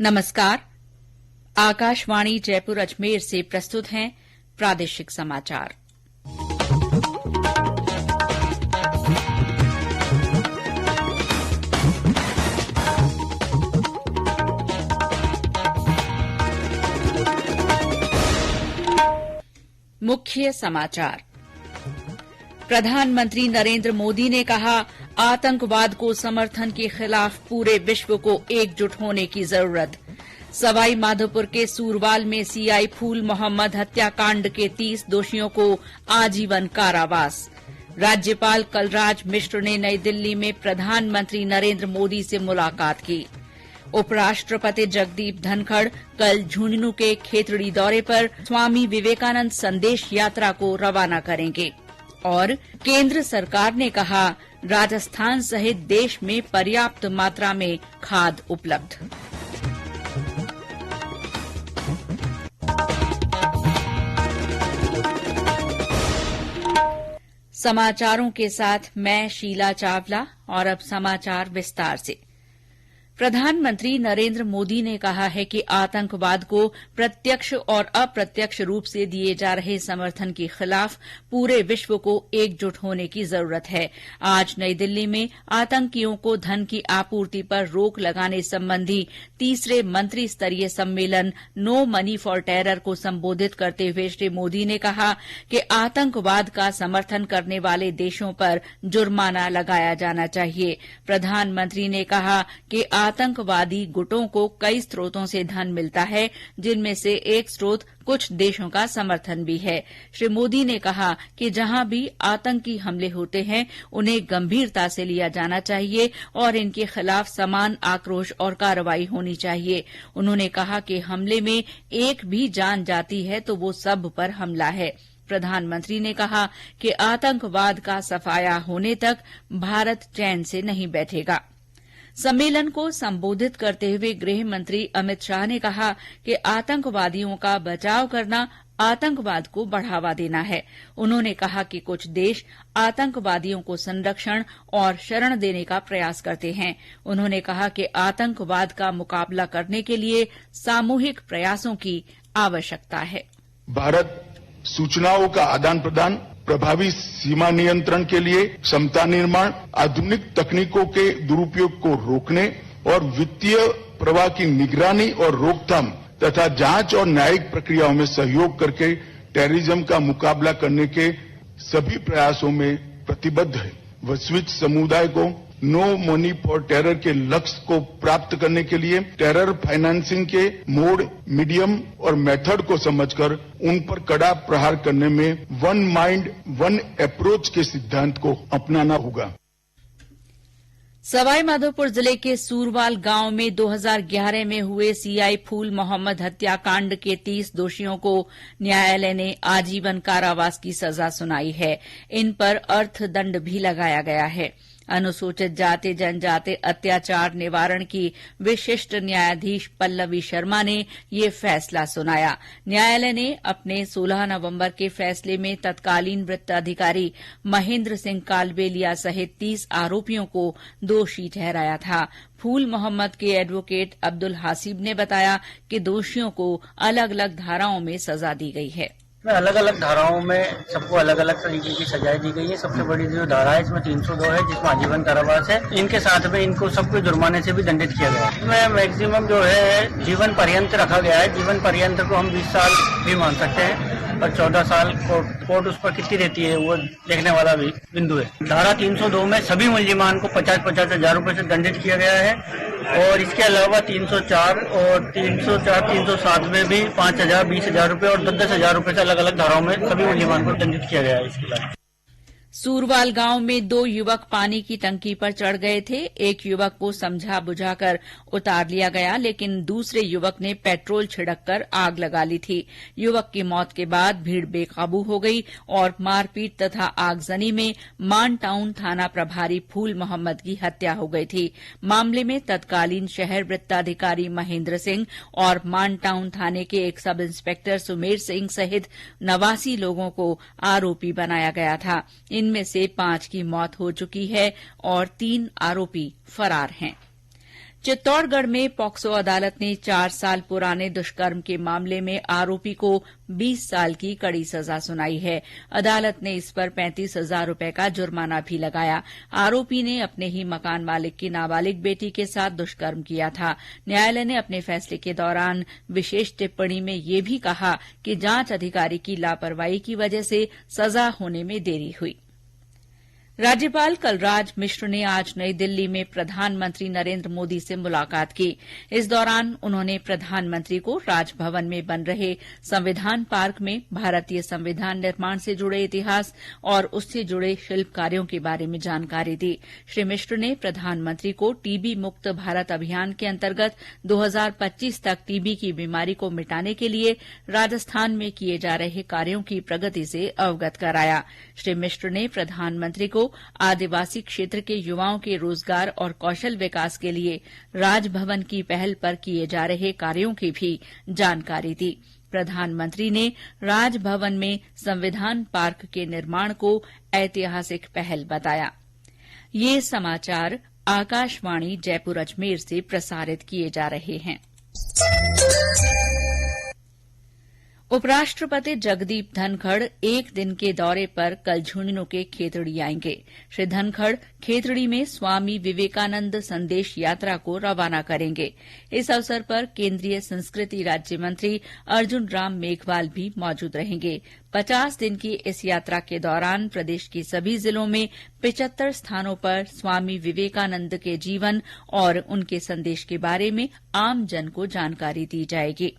नमस्कार। आकाशवाणी जयपुर अजमेर से प्रस्तुत हैं प्रादेशिक समाचार। मुख्य समाचार। प्रधानमंत्री नरेंद्र मोदी ने कहा, आतंकवाद को समर्थन के खिलाफ पूरे विश्व को एकजुट होने की जरूरत। सवाई माधोपुर के सूरवाल में सीआई फूल मोहम्मद हत्याकांड के 30 दोषियों को आजीवन कारावास। राज्यपाल कलराज मिश्र ने नई दिल्ली में प्रधानमंत्री नरेंद्र मोदी से मुलाकात की। उपराष्ट्रपति जगदीप धनखड़ कल झुंझुनू के खेतड़ी दौरे पर स्वामी विवेकानंद संदेश यात्रा को रवाना करेंगे। और केंद्र सरकार ने कहा, राजस्थान सहित देश में पर्याप्त मात्रा में खाद उपलब्ध। समाचारों के साथ मैं शीला चावला और अब समाचार विस्तार से। प्रधानमंत्री नरेंद्र मोदी ने कहा है कि आतंकवाद को प्रत्यक्ष और अप्रत्यक्ष रूप से दिए जा रहे समर्थन के खिलाफ पूरे विश्व को एकजुट होने की जरूरत है। आज नई दिल्ली में आतंकियों को धन की आपूर्ति पर रोक लगाने संबंधी तीसरे मंत्री स्तरीय सम्मेलन नो मनी फॉर टेरर को संबोधित करते हुए श्री मोदी ने कहा कि आतंकवाद का समर्थन करने वाले देशों पर जुर्माना लगाया जाना चाहिए। प्रधानमंत्री ने कहा कि आतंकवादी गुटों को कई स्रोतों से धन मिलता है, जिनमें से एक स्रोत कुछ देशों का समर्थन भी है। श्री मोदी ने कहा कि जहां भी आतंकी हमले होते हैं, उन्हें गंभीरता से लिया जाना चाहिए और इनके खिलाफ समान आक्रोश और कार्रवाई होनी चाहिए। उन्होंने कहा कि हमले में एक भी जान जाती है तो वो सब पर हमला है। प्रधानमंत्री ने कहा कि आतंकवाद का सफाया होने तक भारत चैन से नहीं बैठेगा। सम्मेलन को संबोधित करते हुए गृह मंत्री अमित शाह ने कहा कि आतंकवादियों का बचाव करना आतंकवाद को बढ़ावा देना है। उन्होंने कहा कि कुछ देश आतंकवादियों को संरक्षण और शरण देने का प्रयास करते हैं। उन्होंने कहा कि आतंकवाद का मुकाबला करने के लिए सामूहिक प्रयासों की आवश्यकता है। भारत सूचनाओं का आदान प्रदान, प्रभावी सीमा नियंत्रण के लिए क्षमता निर्माण, आधुनिक तकनीकों के दुरुपयोग को रोकने और वित्तीय प्रवाह की निगरानी और रोकथाम तथा जांच और न्यायिक प्रक्रियाओं में सहयोग करके टेररिज्म का मुकाबला करने के सभी प्रयासों में प्रतिबद्ध है। वैश्विक समुदाय को नो मनी फॉर टेरर के लक्ष्य को प्राप्त करने के लिए टेरर फाइनेंसिंग के मोड, मीडियम और मेथड को समझकर उन पर कड़ा प्रहार करने में वन माइंड वन अप्रोच के सिद्धांत को अपनाना होगा। सवाई माधोपुर जिले के सूरवाल गांव में 2011 में हुए सीआई फूल मोहम्मद हत्याकांड के 30 दोषियों को न्यायालय ने आजीवन कारावास की सजा सुनाई है। इन पर अर्थदंड भी लगाया गया है। अनुसूचित जाति जनजाति अत्याचार निवारण की विशिष्ट न्यायाधीश पल्लवी शर्मा ने ये फैसला सुनाया। न्यायालय ने अपने 16 नवंबर के फैसले में तत्कालीन वृत्ताधिकारी महेंद्र सिंह कालबेलिया सहित 30 आरोपियों को दोषी ठहराया था। फूल मोहम्मद के एडवोकेट अब्दुल हासिब ने बताया कि दोषियों को अलग अलग धाराओं में सजा दी गई है। अलग अलग धाराओं में सबको अलग अलग तरीके की सजाएं दी गई है। सबसे बड़ी जो धारा है इसमें 302 है, जिसमें आजीवन कारावास है। इनके साथ में इनको सबको जुर्माने से भी दंडित किया गया है। इसमें मैक्सिमम जो है जीवन पर्यंत रखा गया है। जीवन पर्यंत को हम 20 साल भी मान सकते हैं और 14 साल कोर्ट उस पर कितनी देती है वो देखने वाला भी बिंदु है। धारा 302 में सभी मुलजिमान को 50-50 हजार रुपए से दंडित किया गया है और इसके अलावा 304 और 307 में भी 5,000, 20,000 रुपए और 10,000 हजार रुपए से अलग अलग धाराओं में सभी मुलजिमान को दंडित किया गया है। इसके अलावा सूरवाल गांव में 2 युवक पानी की टंकी पर चढ़ गए थे। एक युवक को समझा बुझाकर उतार लिया गया, लेकिन दूसरे युवक ने पेट्रोल छिड़ककर आग लगा ली थी। युवक की मौत के बाद भीड़ बेकाबू हो गई और मारपीट तथा आगजनी में मान टाउन थाना प्रभारी फूल मोहम्मद की हत्या हो गई थी। मामले में तत्कालीन शहर वृत्ताधिकारी महेंद्र सिंह और मान टाउन थाने के एक सब इंस्पेक्टर सुमेर सिंह सहित 89 लोगों को आरोपी बनाया गया था। इनमें से 5 की मौत हो चुकी है और 3 आरोपी फरार हैं। चित्तौड़गढ़ में पॉक्सो अदालत ने 4 साल पुराने दुष्कर्म के मामले में आरोपी को 20 साल की कड़ी सजा सुनाई है। अदालत ने इस पर 35,000 रूपये का जुर्माना भी लगाया। आरोपी ने अपने ही मकान मालिक की नाबालिग बेटी के साथ दुष्कर्म किया था। न्यायालय ने अपने फैसले के दौरान विशेष टिप्पणी में ये भी कहा कि जांच अधिकारी की लापरवाही की वजह से सजा होने में देरी हुई। राज्यपाल कलराज मिश्र ने आज नई दिल्ली में प्रधानमंत्री नरेंद्र मोदी से मुलाकात की। इस दौरान उन्होंने प्रधानमंत्री को राजभवन में बन रहे संविधान पार्क में भारतीय संविधान निर्माण से जुड़े इतिहास और उससे जुड़े शिल्प कार्यों के बारे में जानकारी दी। श्री मिश्र ने प्रधानमंत्री को टीबी मुक्त भारत अभियान के अंतर्गत 2025 तक टीबी की बीमारी को मिटाने के लिए राजस्थान में किए जा रहे कार्यों की प्रगति से अवगत कराया। श्री मिश्र ने प्रधानमंत्री को आदिवासी क्षेत्र के युवाओं के रोजगार और कौशल विकास के लिए राजभवन की पहल पर किए जा रहे कार्यों की भी जानकारी दी। प्रधानमंत्री ने राजभवन में संविधान पार्क के निर्माण को ऐतिहासिक पहल बताया। ये समाचार आकाशवाणी जयपुर अजमेर से प्रसारित किए जा रहे हैं। उपराष्ट्रपति जगदीप धनखड़ एक दिन के दौरे पर कल झुंझुनू के खेतड़ी आएंगे। श्री धनखड़ खेतड़ी में स्वामी विवेकानंद संदेश यात्रा को रवाना करेंगे। इस अवसर पर केंद्रीय संस्कृति राज्य मंत्री अर्जुन राम मेघवाल भी मौजूद रहेंगे। 50 दिन की इस यात्रा के दौरान प्रदेश के सभी जिलों में 75 स्थानों पर स्वामी विवेकानंद के जीवन और उनके संदेश के बारे में आमजन को जानकारी दी जाएगी।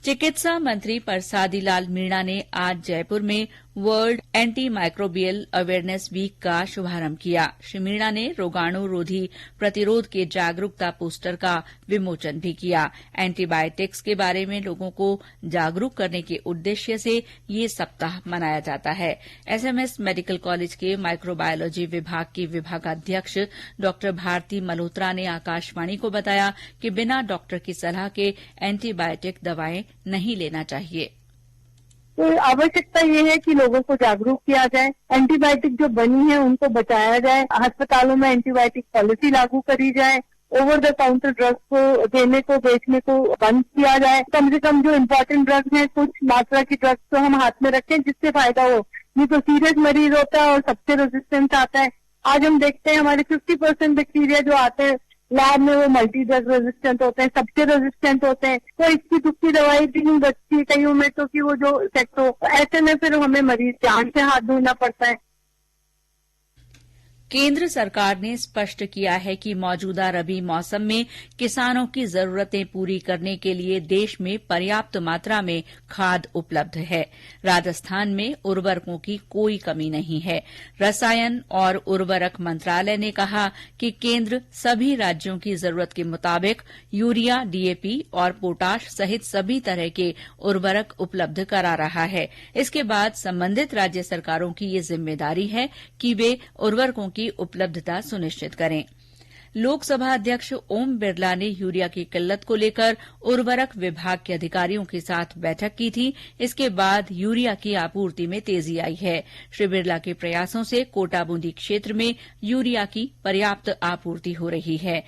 चिकित्सा मंत्री परसादी लाल मीणा ने आज जयपुर में world anti microbial awareness week का शुभारंभ किया। श्री मीणा ने रोगाणु रोधी प्रतिरोध के जागरूकता पोस्टर का विमोचन भी किया। एंटीबायोटिक्स के बारे में लोगों को जागरूक करने के उद्देश्य से ये सप्ताह मनाया जाता है। एसएमएस मेडिकल कॉलेज के माइक्रोबायोलॉजी विभाग की विभागाध्यक्ष डॉ भारती मल्होत्रा ने आकाशवाणी को बताया कि बिना डॉक्टर की सलाह के एंटीबायोटिक दवाएं नहीं लेना चाहिए। तो आवश्यकता ये है कि लोगों को जागरूक किया जाए, एंटीबायोटिक जो बनी है उनको बचाया जाए, अस्पतालों में एंटीबायोटिक पॉलिसी लागू करी जाए, ओवर द काउंटर ड्रग्स को देने को बेचने को बंद किया जाए। कम से कम जो इम्पोर्टेंट ड्रग्स हैं कुछ मात्रा की ड्रग्स तो हम हाथ में रखें जिससे फायदा हो। नहीं तो सीरियस मरीज होता है और सबसे रेजिस्टेंस आता है। आज हम देखते हैं हमारे 50% बैक्टीरिया जो आते हैं लैब में वो मल्टी ड्रग रेजिस्टेंट होते हैं, सबसे रेजिस्टेंट होते हैं। तो इसकी दुखी दवाई भी नहीं बचती कईयों में तो कि वो जो इफेक्ट हो, ऐसे में फिर हमें मरीज जान से हाथ धोना पड़ता है। केंद्र सरकार ने स्पष्ट किया है कि मौजूदा रबी मौसम में किसानों की जरूरतें पूरी करने के लिए देश में पर्याप्त मात्रा में खाद उपलब्ध है। राजस्थान में उर्वरकों की कोई कमी नहीं है। रसायन और उर्वरक मंत्रालय ने कहा कि केंद्र सभी राज्यों की जरूरत के मुताबिक यूरिया, डीएपी और पोटाश सहित सभी तरह के उर्वरक उपलब्ध करा रहा है। इसके बाद संबंधित राज्य सरकारों की ये जिम्मेदारी है कि वे उर्वरकों की उपलब्धता सुनिश्चित करें। लोकसभा अध्यक्ष ओम बिरला ने यूरिया की किल्लत को लेकर उर्वरक विभाग के अधिकारियों के साथ बैठक की थी। इसके बाद यूरिया की आपूर्ति में तेजी आई है। श्री बिरला के प्रयासों से कोटा बूंदी क्षेत्र में यूरिया की पर्याप्त आपूर्ति हो रही है।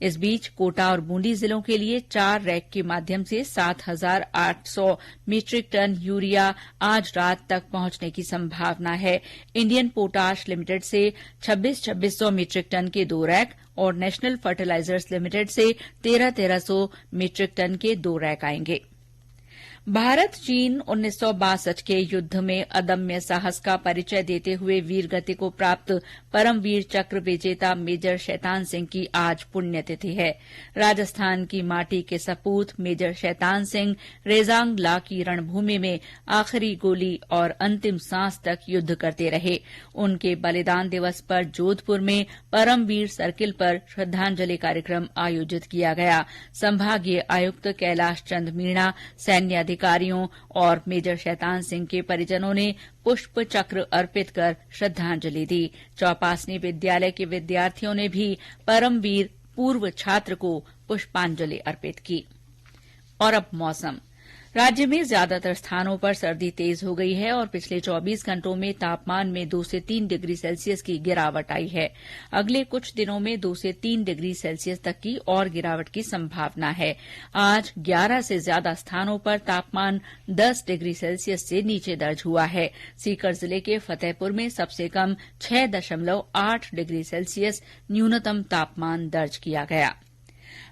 इस बीच कोटा और बूंदी जिलों के लिए 4 रैक के माध्यम से 7,800 मीट्रिक टन यूरिया आज रात तक पहुंचने की संभावना है। इंडियन पोटाश लिमिटेड से 26,600 मीट्रिक टन के 2 रैक और नेशनल फर्टिलाइजर्स लिमिटेड से 13,100 मीट्रिक टन के 2 रैक आएंगे। भारत चीन 1962 के युद्ध में अदम्य साहस का परिचय देते हुए वीर गति को प्राप्त परमवीर चक्र विजेता मेजर शैतान सिंह की आज पुण्यतिथि है। राजस्थान की माटी के सपूत मेजर शैतान सिंह रेजांग ला की रणभूमि में आखिरी गोली और अंतिम सांस तक युद्ध करते रहे। उनके बलिदान दिवस पर जोधपुर में परमवीर सर्किल पर श्रद्धांजलि कार्यक्रम आयोजित किया गया। संभागीय आयुक्त कैलाश चंद मीणा, सैन्य अधिकारियों और मेजर शैतान सिंह के परिजनों ने पुष्प चक्र अर्पित कर श्रद्धांजलि दी। चौपासनी विद्यालय के विद्यार्थियों ने भी परमवीर पूर्व छात्र को पुष्पांजलि अर्पित की। और अब मौसम। राज्य में ज्यादातर स्थानों पर सर्दी तेज हो गई है और पिछले 24 घंटों में तापमान में 2 से 3 डिग्री सेल्सियस की गिरावट आई है। अगले कुछ दिनों में 2 से 3 डिग्री सेल्सियस तक की और गिरावट की संभावना है। आज 11 से ज्यादा स्थानों पर तापमान 10 डिग्री सेल्सियस से नीचे दर्ज हुआ है। सीकर जिले के फतेहपुर में सबसे कम 6.8 डिग्री सेल्सियस न्यूनतम तापमान दर्ज किया गया।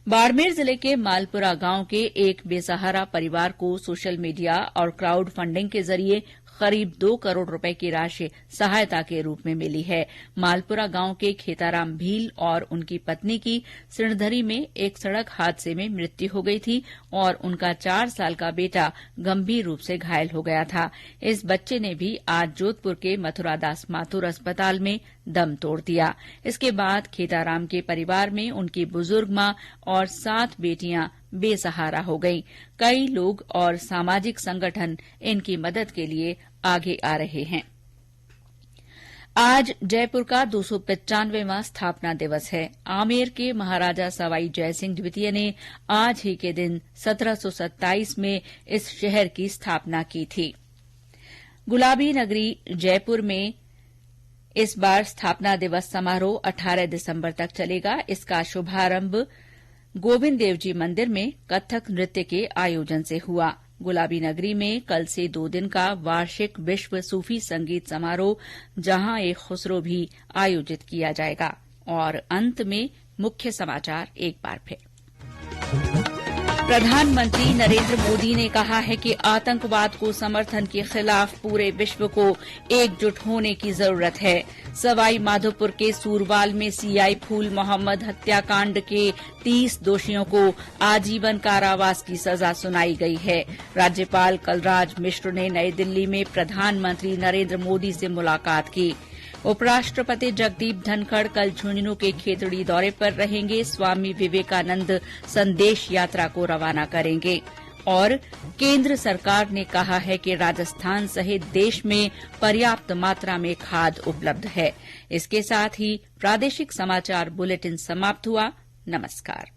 बाड़मेर जिले के मालपुरा गांव के एक बेसहारा परिवार को सोशल मीडिया और क्राउड फंडिंग के जरिए करीब 2 करोड़ रुपए की राशि सहायता के रूप में मिली है। मालपुरा गांव के खेताराम भील और उनकी पत्नी की सिणधरी में एक सड़क हादसे में मृत्यु हो गई थी और उनका 4 साल का बेटा गंभीर रूप से घायल हो गया था। इस बच्चे ने भी आज जोधपुर के मथुरादास माथुर अस्पताल में दम तोड़ दिया। इसके बाद खेताराम के परिवार में उनकी बुजुर्ग मां और 7 बेटियां बेसहारा हो गईं। कई लोग और सामाजिक संगठन इनकी मदद के लिए आगे आ रहे हैं। आज जयपुर का 295वां स्थापना दिवस है। आमेर के महाराजा सवाई जयसिंह द्वितीय ने आज ही के दिन 1727 में इस शहर की स्थापना की थी। गुलाबी नगरी जयपुर में इस बार स्थापना दिवस समारोह 18 दिसंबर तक चलेगा। इसका शुभारंभ गोविंद देव जी मंदिर में कथक नृत्य के आयोजन से हुआ। गुलाबी नगरी में कल से 2 दिन का वार्षिक विश्व सूफी संगीत समारोह जहां एक खुसरो भी आयोजित किया जाएगा। और अंत में मुख्य समाचार एक बार फिर। प्रधानमंत्री नरेंद्र मोदी ने कहा है कि आतंकवाद को समर्थन के खिलाफ पूरे विश्व को एकजुट होने की जरूरत है। सवाई माधोपुर के सूरवाल में सीआई फूल मोहम्मद हत्याकांड के 30 दोषियों को आजीवन कारावास की सजा सुनाई गई है। राज्यपाल कलराज मिश्र ने नई दिल्ली में प्रधानमंत्री नरेंद्र मोदी से मुलाकात की। उपराष्ट्रपति जगदीप धनखड़ कल झुंझुनू के खेतड़ी दौरे पर रहेंगे। स्वामी विवेकानंद संदेश यात्रा को रवाना करेंगे। और केंद्र सरकार ने कहा है कि राजस्थान सहित देश में पर्याप्त मात्रा में खाद उपलब्ध है। इसके साथ ही प्रादेशिक समाचार बुलेटिन समाप्त हुआ। नमस्कार।